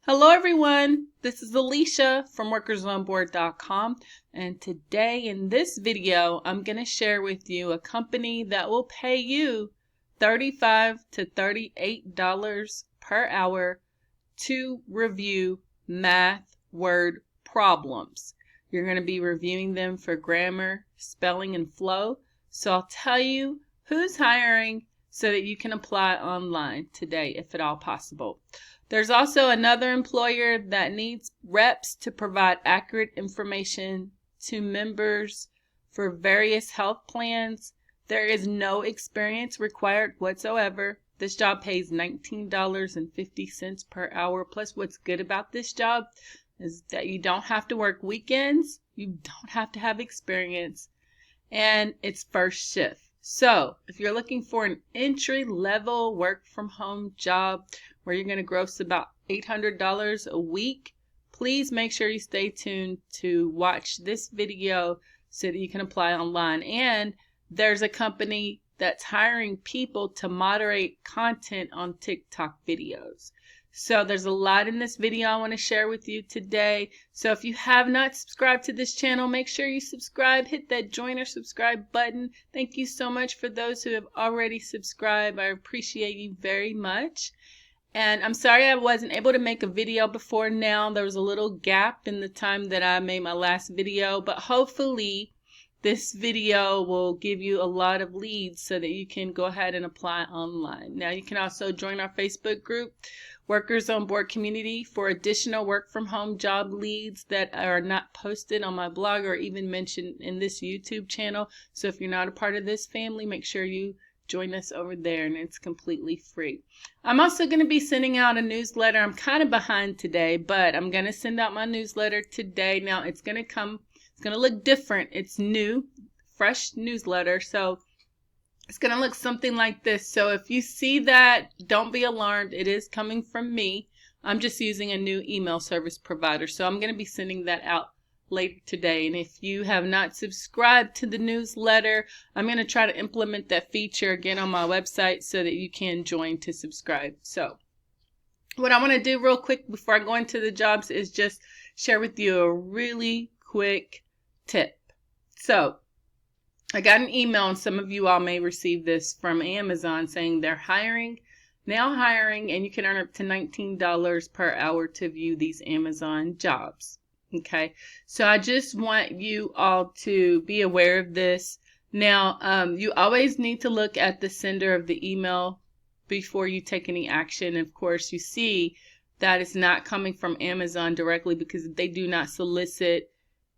Hello everyone, this is Alicia from workersonboard.com, and today in this video I'm going to share with you a company that will pay you $35 to $38 per hour to review math word problems. You're going to be reviewing them for grammar, spelling, and flow. So I'll tell you who's hiring so that you can apply online today if at all possible. There's also another employer that needs reps to provide accurate information to members for various health plans. There is no experience required whatsoever. This job pays $19.50 per hour. Plus, what's good about this job is that you don't have to work weekends. You don't have to have experience. And it's first shift. So, if you're looking for an entry-level work-from-home job where you're going to gross about $800 a week, please make sure you stay tuned to watch this video so that you can apply online. And there's a company that's hiring people to moderate content on TikTok videos. So there's a lot in this video I want to share with you today. So if you have not subscribed to this channel, make sure you subscribe. Hit that join or subscribe button. Thank you so much for those who have already subscribed. I appreciate you very much. And I'm sorry I wasn't able to make a video before now. There was a little gap in the time that I made my last video, but hopefully this video will give you a lot of leads so that you can go ahead and apply online. Now you can also join our Facebook group, Workers on Board Community, for additional work from home job leads that are not posted on my blog or even mentioned in this YouTube channel. So if you're not a part of this family, make sure you join us over there, and it's completely free. I'm also going to be sending out a newsletter. I'm kind of behind today, but I'm going to send out my newsletter today. Now it's going to look different. It's new, fresh newsletter. So it's going to look something like this. So if you see that, don't be alarmed. It is coming from me. I'm just using a new email service provider. So I'm going to be sending that out later today. And if you have not subscribed to the newsletter, I'm going to try to implement that feature again on my website so that you can join to subscribe. So what I want to do real quick before I go into the jobs is just share with you a really quick tip. So I got an email, and some of you all may receive this from Amazon, saying they're now hiring, and you can earn up to $19 per hour to view these Amazon jobs. Okay, so I just want you all to be aware of this. Now, you always need to look at the sender of the email before you take any action. Of course, you see that it's not coming from Amazon directly because they do not solicit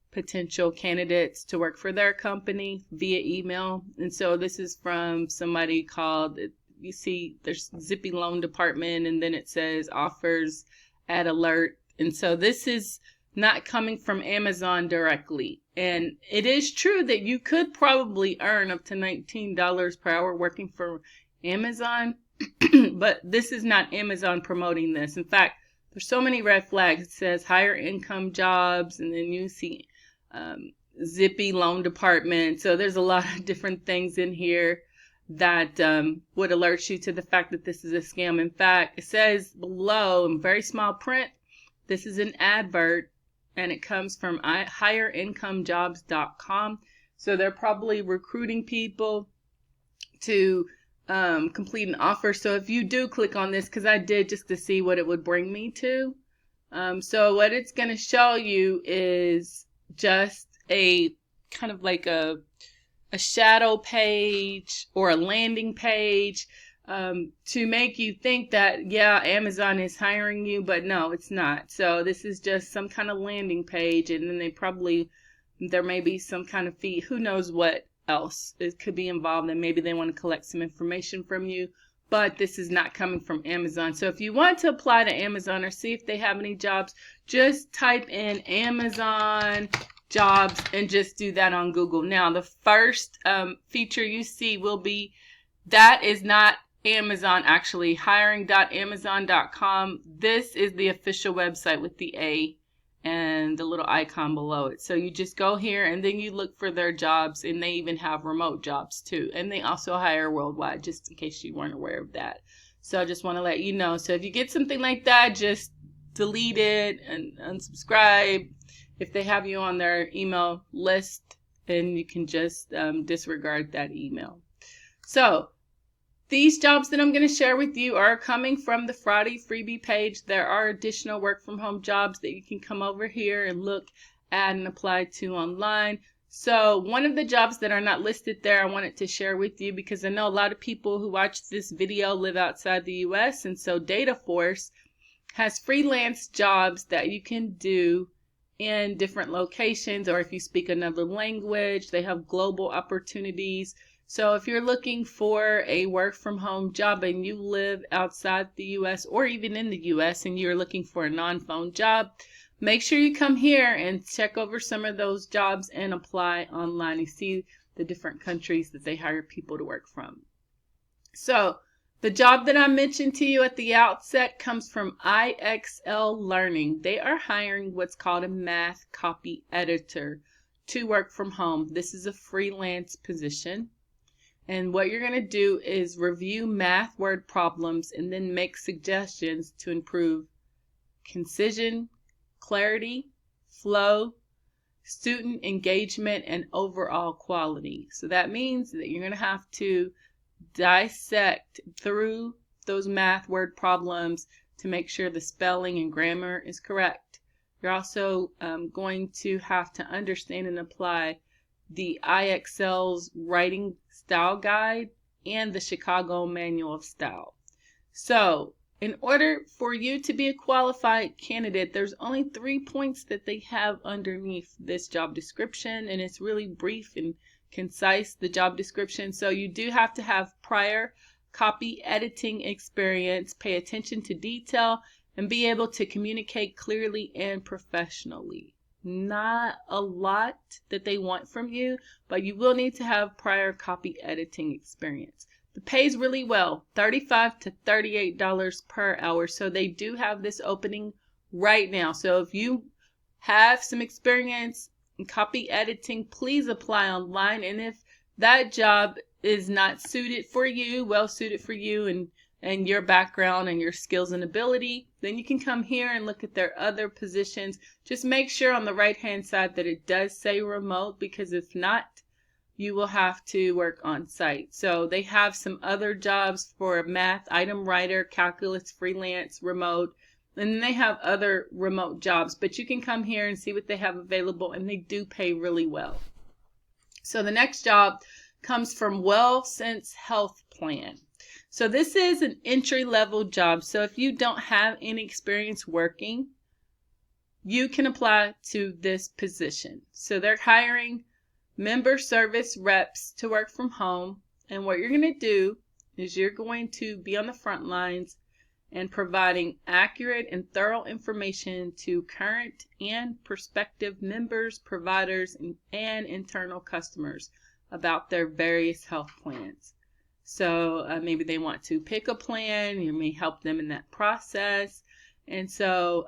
potential candidates to work for their company via email. And so this is from somebody called, you see there's Zippy Loan Department, and then it says offers at alert. And so this is not coming from Amazon directly. And it is true that you could probably earn up to $19 per hour working for Amazon, but this is not Amazon promoting this. In fact, there's so many red flags. It says higher income jobs, and then you see Zippy Loan Department. So there's a lot of different things in here that would alert you to the fact that this is a scam. In fact, it says below in very small print, this is an advert, and it comes from higherincomejobs.com. So they're probably recruiting people to complete an offer. So if you do click on this, because I did just to see what it would bring me to. So what it's going to show you is just a kind of like a shadow page or a landing page to make you think that, yeah, Amazon is hiring you, but no, it's not. So this is just some kind of landing page, and then there may be some kind of fee. Who knows what else it could be involved, and maybe they want to collect some information from you, but this is not coming from Amazon. So if you want to apply to Amazon or see if they have any jobs, just type in Amazon jobs and just do that on Google. Now, the first feature you see will be, that is not Amazon, actually, hiring.amazon.com. This is the official website with the A and the little icon below it. So you just go here and then you look for their jobs, and they even have remote jobs too. And they also hire worldwide, just in case you weren't aware of that. So I just want to let you know. So if you get something like that, just delete it and unsubscribe if they have you on their email list, and you can just disregard that email. So these jobs that I'm going to share with you are coming from the Friday freebie page. There are additional work from home jobs that you can come over here and look at and apply to online. So one of the jobs that are not listed there, I wanted to share with you because I know a lot of people who watch this video live outside the US, and so Dataforce has freelance jobs that you can do in different locations, or if you speak another language, they have global opportunities. So if you're looking for a work from home job and you live outside the US or even in the US and you're looking for a non-phone job, make sure you come here and check over some of those jobs and apply online. You see the different countries that they hire people to work from. So the job that I mentioned to you at the outset comes from IXL Learning. They are hiring what's called a math copy editor to work from home. This is a freelance position. And what you're going to do is review math word problems and then make suggestions to improve concision, clarity, flow, student engagement, and overall quality. So that means that you're going to have to dissect through those math word problems to make sure the spelling and grammar is correct. You're also going to have to understand and apply the IXL's writing style guide and the Chicago Manual of Style. So in order for you to be a qualified candidate, there's only 3 points that they have underneath this job description, and it's really brief and concise, the job description. So you do have to have prior copy editing experience, pay attention to detail, and be able to communicate clearly and professionally. Not a lot that they want from you, but you will need to have prior copy editing experience. The pays really well, $35 to $38 per hour. So they do have this opening right now. So if you have some experience in copy editing, please apply online. And if that job is not suited for you, well suited for you and your background and your skills and ability, then you can come here and look at their other positions. Just make sure on the right hand side that it does say remote, because if not, you will have to work on site. So they have some other jobs for math, item writer, calculus, freelance, remote, and then they have other remote jobs, but you can come here and see what they have available, and they do pay really well. So the next job comes from WellSense Health Plan. So this is an entry-level job. So if you don't have any experience working, you can apply to this position. So they're hiring member service reps to work from home. And what you're going to do is you're going to be on the front lines and providing accurate and thorough information to current and prospective members, providers, and internal customers about their various health plans. So maybe they want to pick a plan. You may help them in that process. And so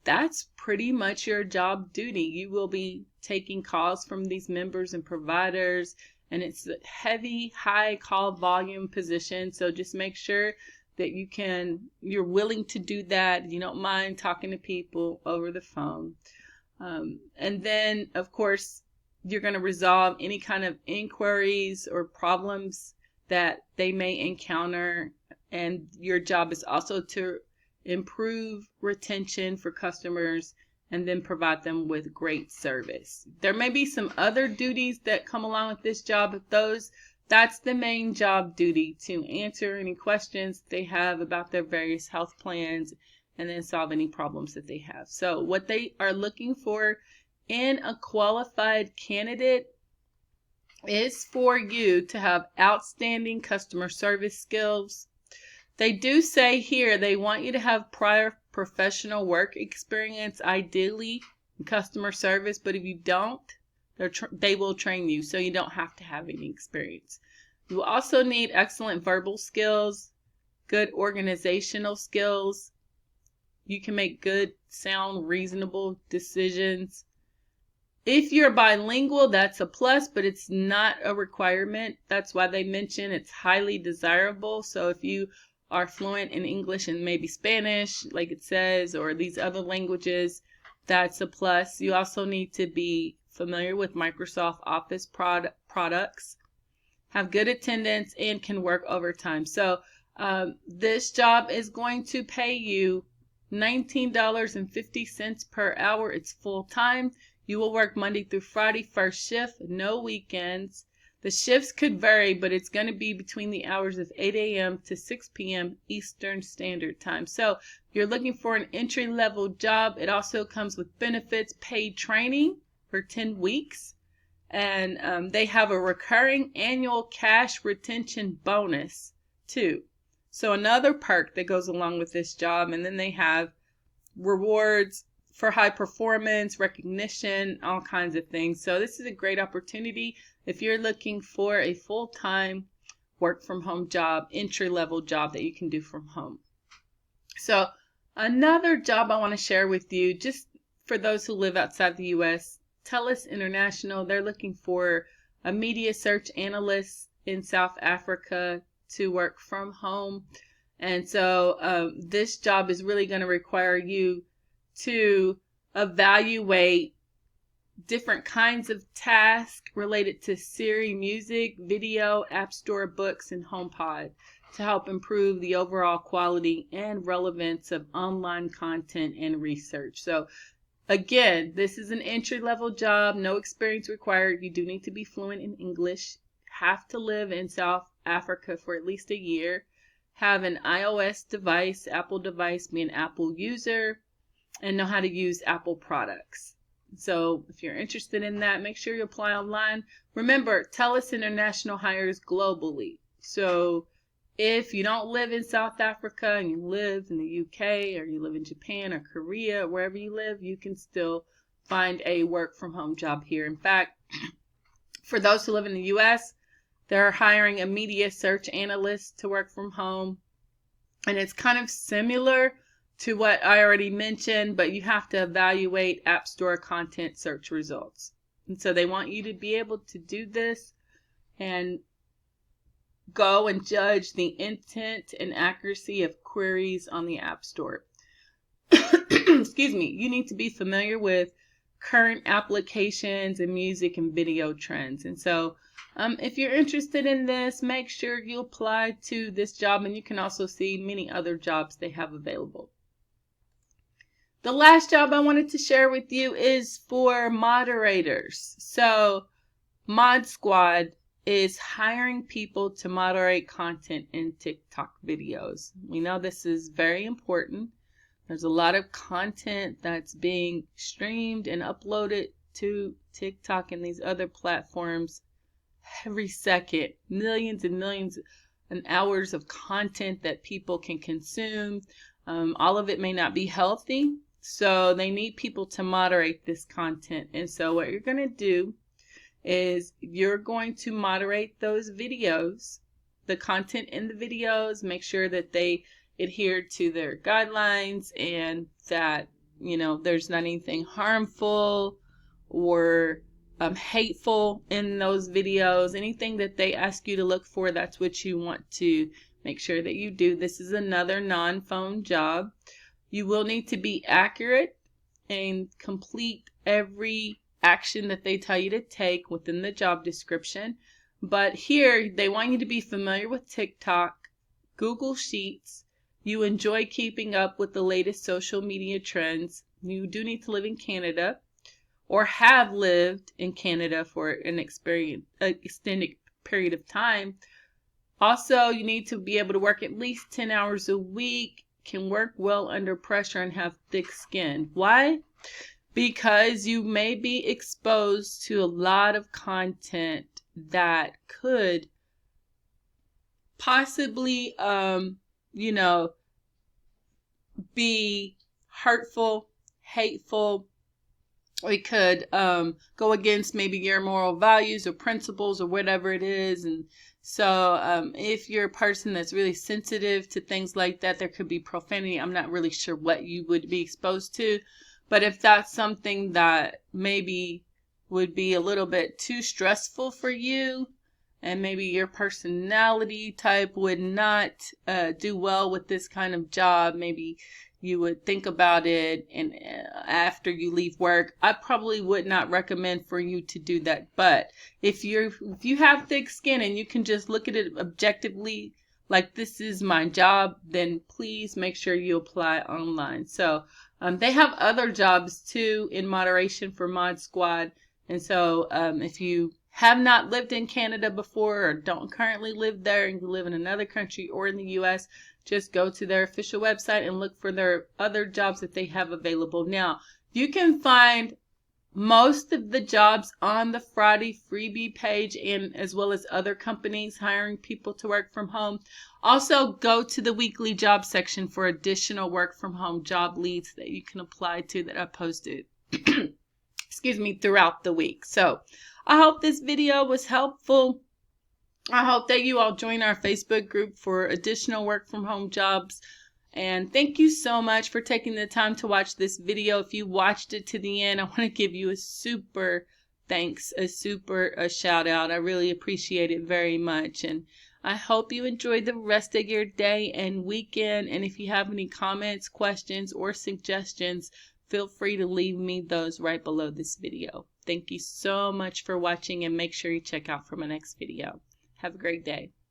that's pretty much your job duty. You will be taking calls from these members and providers, and it's a heavy, high call volume position. So just make sure that you're willing to do that. You don't mind talking to people over the phone. And then, of course, you're going to resolve any kind of inquiries or problems that they may encounter, and your job is also to improve retention for customers and then provide them with great service. There may be some other duties that come along with this job, but that's the main job duty, to answer any questions they have about their various health plans and then solve any problems that they have. So what they are looking for in a qualified candidate is for you to have outstanding customer service skills. They do say here they want you to have prior professional work experience, ideally in customer service, but if you don't, they will train you, so you don't have to have any experience. You will also need excellent verbal skills, good organizational skills. You can make good, sound, reasonable decisions. If you're bilingual, that's a plus, but it's not a requirement. That's why they mention it's highly desirable. So if you are fluent in English and maybe Spanish, like it says, or these other languages, that's a plus. You also need to be familiar with Microsoft Office products, have good attendance, and can work overtime. So this job is going to pay you $19.50 per hour. It's full time. You will work Monday through Friday, first shift, no weekends. The shifts could vary, but it's going to be between the hours of 8 a.m. to 6 p.m. Eastern Standard Time. So you're looking for an entry-level job. It also comes with benefits, paid training for 10 weeks. And they have a recurring annual cash retention bonus too. So another perk that goes along with this job. And then they have rewards for high performance, recognition, all kinds of things. So this is a great opportunity if you're looking for a full-time work from home job, entry-level job that you can do from home. So another job I want to share with you, just for those who live outside the U.S., TELUS International, they're looking for a media search analyst in South Africa to work from home. And so this job is really going to require you to evaluate different kinds of tasks related to Siri music, video, App Store, books, and HomePod to help improve the overall quality and relevance of online content and research. So again, this is an entry-level job, no experience required. You do need to be fluent in English, have to live in South Africa for at least a year, have an iOS device, Apple device, be an Apple user, and know how to use Apple products. So if you're interested in that, make sure you apply online. Remember, TELUS International hires globally. So if you don't live in South Africa and you live in the UK, or you live in Japan or Korea, or wherever you live, you can still find a work from home job here. In fact, for those who live in the US, they're hiring a media search analyst to work from home. And it's kind of similar to what I already mentioned, but you have to evaluate App Store content search results. And so they want you to be able to do this and go and judge the intent and accuracy of queries on the App Store. Excuse me. You need to be familiar with current applications and music and video trends. And so if you're interested in this, make sure you apply to this job, and you can also see many other jobs they have available. The last job I wanted to share with you is for moderators. So Mod Squad is hiring people to moderate content in TikTok videos. We know this is very important. There's a lot of content that's being streamed and uploaded to TikTok and these other platforms every second. Millions and millions of hours of content that people can consume. All of it may not be healthy. So they need people to moderate this content. And so what you're going to do is you're going to moderate those videos, the content in the videos, make sure that they adhere to their guidelines and that, there's not anything harmful or hateful in those videos. Anything that they ask you to look for, that's what you want to make sure that you do. This is another non-phone job. You will need to be accurate and complete every action that they tell you to take within the job description. But here, they want you to be familiar with TikTok, Google Sheets. You enjoy keeping up with the latest social media trends. You do need to live in Canada or have lived in Canada for an extended period of time. Also, you need to be able to work at least 10 hours a week, can work well under pressure, and have thick skin. Why? Because you may be exposed to a lot of content that could possibly, be hurtful, hateful. It could go against maybe your moral values or principles or whatever it is. And so if you're a person that's really sensitive to things like that, there could be profanity. I'm not really sure what you would be exposed to. But if that's something that maybe would be a little bit too stressful for you, and maybe your personality type would not do well with this kind of job, maybe you would think about it and after you leave work, I probably would not recommend for you to do that. But if you have thick skin and you can just look at it objectively, like this is my job, then please make sure you apply online. So they have other jobs too in moderation for Mod Squad. And so if you have not lived in Canada before or don't currently live there and you live in another country or in the US, just go to their official website and look for their other jobs that they have available. Now, you can find most of the jobs on the Friday freebie page, and as well as other companies hiring people to work from home. Also, go to the weekly job section for additional work from home job leads that you can apply to that I posted excuse me, throughout the week. So I hope this video was helpful. I hope that you all join our Facebook group for additional work from home jobs. And thank you so much for taking the time to watch this video. If you watched it to the end, I want to give you a super thanks, a shout out. I really appreciate it very much. And I hope you enjoy the rest of your day and weekend. And if you have any comments, questions, or suggestions, feel free to leave me those right below this video. Thank you so much for watching, and make sure you check out for my next video. Have a great day.